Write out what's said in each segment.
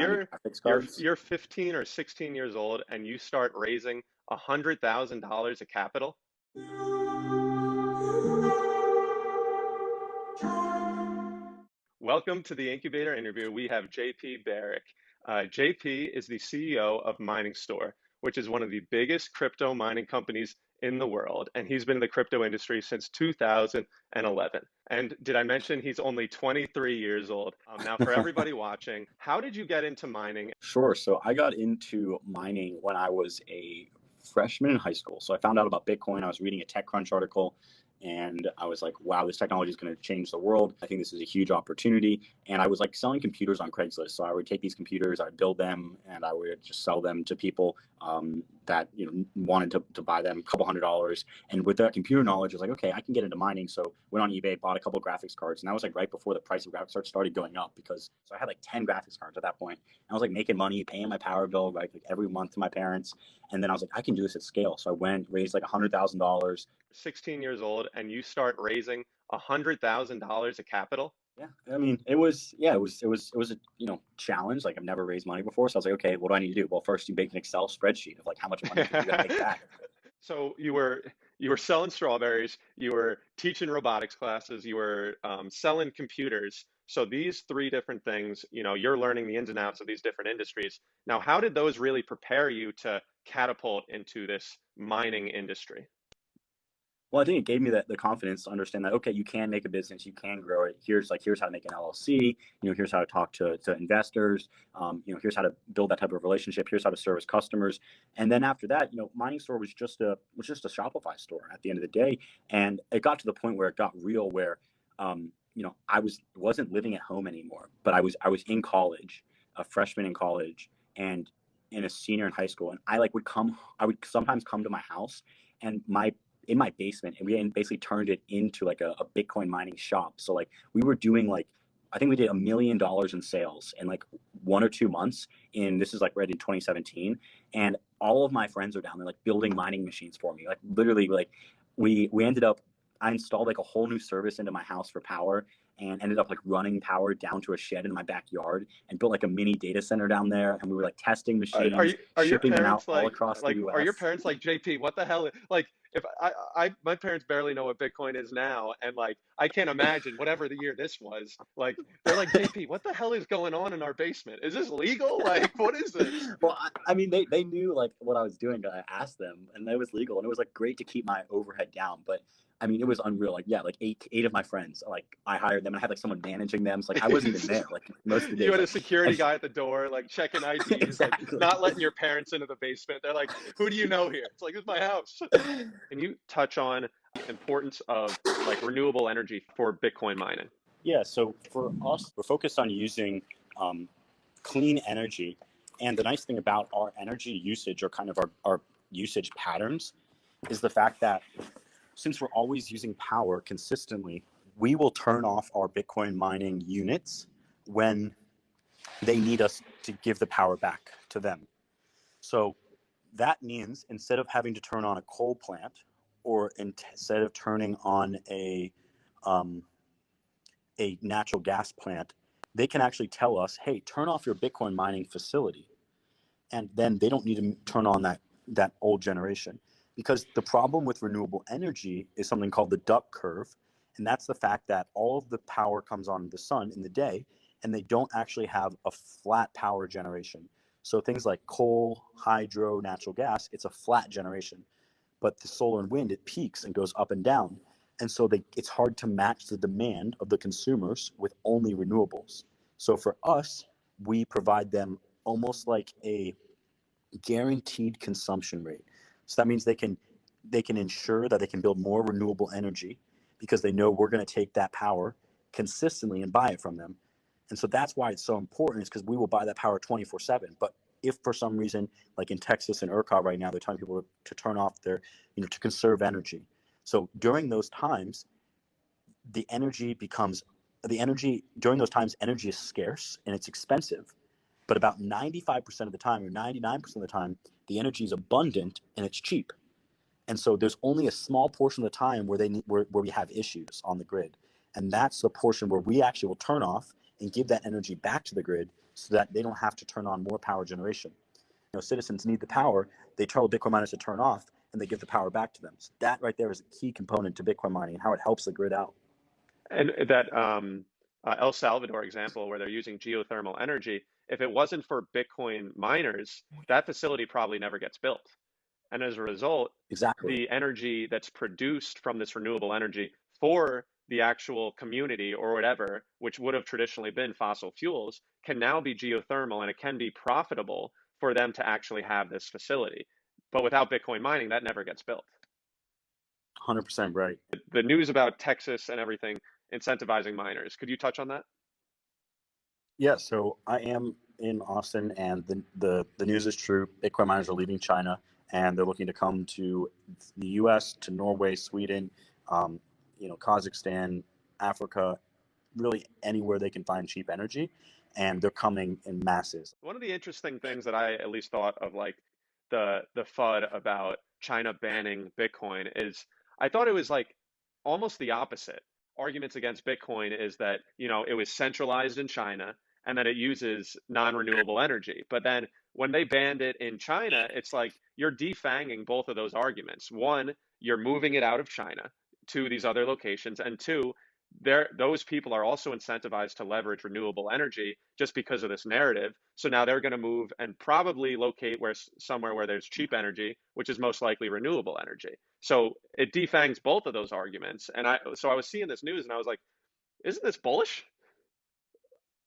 You're graphics you're cards. you're 15 or 16 years old and you start raising $100,000 of capital. Welcome to the Incubator interview. We have JP Barrick. JP is the CEO of Mining Store, which is one of the biggest crypto mining companies in the world. And he's been in the crypto industry since 2011. And did I mention he's only 23 years old? Now, for everybody watching, how did you get into mining? Sure. So I got into mining when I was a freshman in high school. So I found out about Bitcoin. I was reading a TechCrunch article and I was like, wow, this technology is going to change the world. I think this is a huge opportunity. And I was like selling computers on Craigslist. So I would take these computers, I'd build them, and I would just sell them to people that wanted to buy them, a couple $100s. And with that computer knowledge, I was like, okay, I can get into mining. So went on eBay, bought a couple graphics cards, and that was like right before the price of graphics cards started going up, because so I had like 10 graphics cards at that point. And I was like making money, paying my power bill like every month to my parents. And then I was like, I can do this at scale. So I went, raised like $100,000. 16 years old and you start raising $100,000 of capital. Yeah, I mean, it was a challenge. Like I've never raised money before, so I was like, okay, what do I need to do? Well, first you make an Excel spreadsheet of like how much money you got to make back. So you were selling strawberries, you were teaching robotics classes, you were selling computers. So these three different things, you're learning the ins and outs of these different industries. Now, how did those really prepare you to catapult into this mining industry? Well, I think it gave me the confidence to understand that, okay, you can make a business, you can grow it. Here's how to make an LLC, here's how to talk to investors, here's how to build that type of relationship, here's how to service customers. And then after that, Mining Store was just a Shopify store at the end of the day. And it got to the point where it got real, where I wasn't living at home anymore, but I was in college, a freshman in college, and in a senior in high school. And I would sometimes come to my house, and in my basement, and we basically turned it into like a Bitcoin mining shop. So like we were doing like, I think we did $1 million in sales in like 1 or 2 months. This is like right in 2017. And all of my friends are down there like building mining machines for me. Like literally, like we ended up, I installed like a whole new service into my house for power, and ended up like running power down to a shed in my backyard and built like a mini data center down there. And we were like testing machines, Are your shipping them out parents all across the are your US. parents like, JP, what the hell? Like, if my parents barely know what Bitcoin is now, and like I can't imagine whatever the year this was. Like they're like, JP, what the hell is going on in our basement? Is this legal? Like, what is this? Well, I mean, they knew like what I was doing. I asked them, and it was legal, and it was like great to keep my overhead down. But I mean, it was unreal. Like, yeah, like eight of my friends, like I hired them, and I had like someone managing them. So like I wasn't even there. Like most of the You days, had a like security guy at the door, like checking IDs, like exactly. not letting your parents into the basement. They're like, who do you know here? It's like, this is my house. Can you touch on the importance of like renewable energy for Bitcoin mining? Yeah. So for us, we're focused on using clean energy, and the nice thing about our energy usage, or kind of our usage patterns, is the fact that since we're always using power consistently, we will turn off our Bitcoin mining units when they need us to give the power back to them. So that means instead of having to turn on a coal plant, or instead of turning on a natural gas plant, they can actually tell us, hey, turn off your Bitcoin mining facility. And then they don't need to turn on that old generation. Because the problem with renewable energy is something called the duck curve. And that's the fact that all of the power comes on the sun in the day, and they don't actually have a flat power generation. So things like coal, hydro, natural gas, it's a flat generation. But the solar and wind, it peaks and goes up and down. And so it's hard to match the demand of the consumers with only renewables. So for us, we provide them almost like a guaranteed consumption rate. So that means they can ensure that they can build more renewable energy, because they know we're going to take that power consistently and buy it from them. And so that's why it's so important, is because we will buy that power 24/7. But if for some reason, like in Texas and ERCOT right now, they're telling people to turn off their, to conserve energy. So during those times, during those times, energy is scarce and it's expensive. But about 95% of the time, or 99% of the time, the energy is abundant and it's cheap. And so there's only a small portion of the time where we have issues on the grid. And that's the portion where we actually will turn off and give that energy back to the grid, so that they don't have to turn on more power generation. Citizens need the power. They tell Bitcoin miners to turn off, and they give the power back to them. So that right there is a key component to Bitcoin mining and how it helps the grid out. And that El Salvador example where they're using geothermal energy, if it wasn't for Bitcoin miners, that facility probably never gets built. And as a result, Exactly. the energy that's produced from this renewable energy for the actual community or whatever, which would have traditionally been fossil fuels, can now be geothermal and it can be profitable for them to actually have this facility. But without Bitcoin mining, that never gets built. 100% right. The news about Texas and everything incentivizing miners, could you touch on that? Yeah, so I am in Austin, and the news is true. Bitcoin miners are leaving China, and they're looking to come to the U.S., to Norway, Sweden, Kazakhstan, Africa, really anywhere they can find cheap energy, and they're coming in masses. One of the interesting things that I at least thought of, like the FUD about China banning Bitcoin, is I thought it was like almost the opposite. Arguments against Bitcoin is that, it was centralized in China and that it uses non-renewable energy. But then when they banned it in China, it's like you're defanging both of those arguments. One, you're moving it out of China to these other locations, and two, those people are also incentivized to leverage renewable energy just because of this narrative. So now they're going to move and probably locate somewhere where there's cheap energy, which is most likely renewable energy. So it defangs both of those arguments. And I was seeing this news and I was like, isn't this bullish?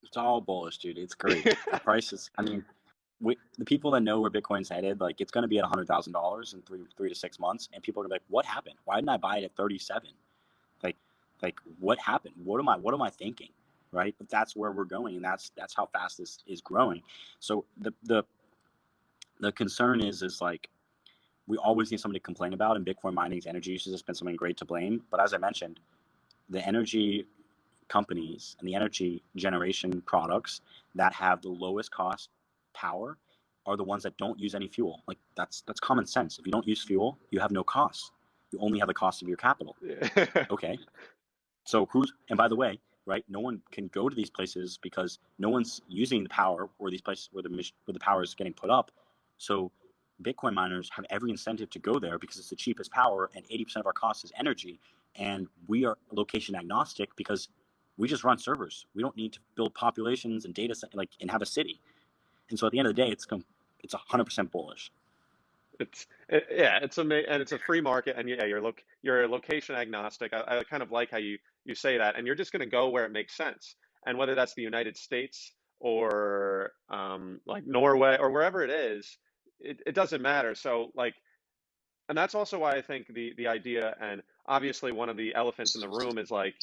It's all bullish, dude. It's great. The prices. I mean, the people that know where Bitcoin's headed, like it's going to be at $100,000 in three to 6 months, and people are gonna be like, "What happened? Why didn't I buy it at 37? Like, like what happened? What am I thinking?" Right? But that's where we're going, and that's how fast this is growing. So the concern is like we always need something to complain about, and Bitcoin mining's energy usage has been something great to blame. But as I mentioned, the energy companies and the energy generation products that have the lowest cost power are the ones that don't use any fuel. Like that's common sense. If you don't use fuel, you have no costs. You only have the cost of your capital. Okay. So and by the way, right, no one can go to these places because no one's using the power, or these places where the power is getting put up. So Bitcoin miners have every incentive to go there because it's the cheapest power, and 80% of our cost is energy. And we are location agnostic because we just run servers. We don't need to build populations and data and have a city. And so at the end of the day, it's 100% bullish. Yeah, and it's a free market, and yeah, you're location agnostic. I kind of like how you say that, and you're just going to go where it makes sense, and whether that's the United States or like Norway or wherever it is, it doesn't matter. So like, and that's also why I think the idea, and obviously one of the elephants in the room is like,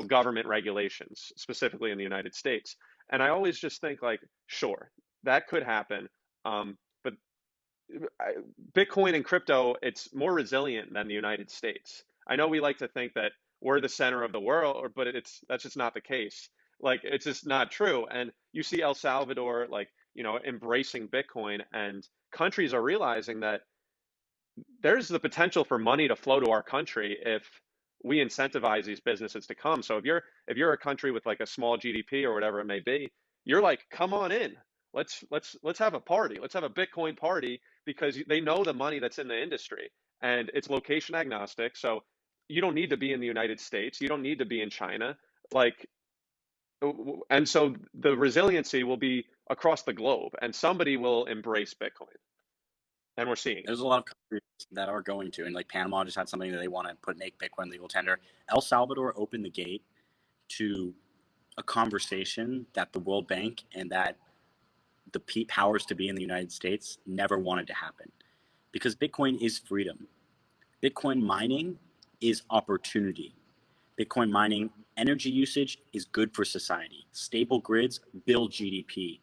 government regulations, specifically in the United States. And I always just think like, sure, that could happen. But Bitcoin and crypto, it's more resilient than the United States. I know we like to think that we're the center of the world, but that's just not the case. Like it's just not true. And you see El Salvador, like, embracing Bitcoin, and countries are realizing that there's the potential for money to flow to our country if we incentivize these businesses to come. So if you're a country with like a small GDP or whatever it may be, you're like, come on in. Let's have a party. Let's have a Bitcoin party because they know the money that's in the industry, and it's location agnostic. So you don't need to be in the United States. You don't need to be in China. Like, and so the resiliency will be across the globe, and somebody will embrace Bitcoin, and we're seeing it. There's a lot of countries that are going to, and like Panama just had something that they want to make Bitcoin legal tender. El Salvador opened the gate to a conversation that the World Bank and that the powers to be in the United States never wanted to happen, because Bitcoin is freedom. Bitcoin mining is opportunity. Bitcoin mining energy usage is good for society. Stable grids build GDP,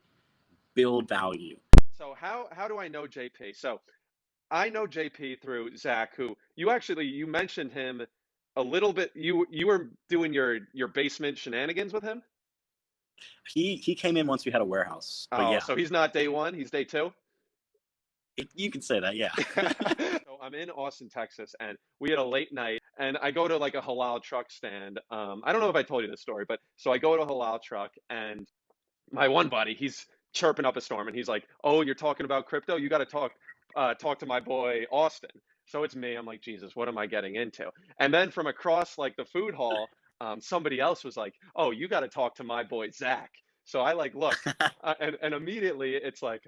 build value. So how do I know JP? So I know JP through Zach, who you mentioned him a little bit. You were doing your basement shenanigans with him. He came in once we had a warehouse, but Oh, yeah, so he's not day one, he's day two. you can say that, yeah. So I'm in Austin, Texas, and we had a late night, and I go to like a halal truck stand. I don't know if I told you this story, but so I go to a halal truck, and my one buddy, he's chirping up a storm, and he's like, "Oh, you're talking about crypto? You got to talk to my boy Austin." So it's me. I'm like, Jesus, what am I getting into? And then from across like the food hall, somebody else was like, "Oh, you got to talk to my boy Zach." So I like look, and immediately it's like,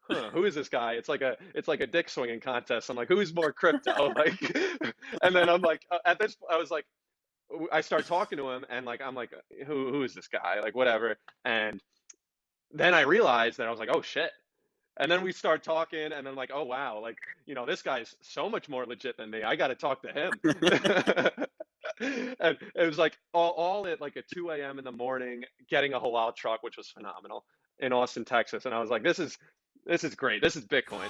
huh, who is this guy? It's like a dick swinging contest. I'm like, who's more crypto? Like, and then I'm like, at this, I was like, I start talking to him, and like I'm like, who is this guy? Like whatever. And then I realized that I was like, oh shit. And then we start talking, and then like, oh wow, like this guy's so much more legit than me. I got to talk to him. And it was like all at like at 2 a.m. in the morning, getting a halal truck, which was phenomenal in Austin, Texas. And I was like, this is great. This is Bitcoin.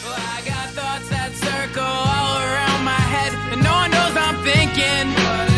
Well, I got thoughts that circle all around my head, and no one knows I'm thinking.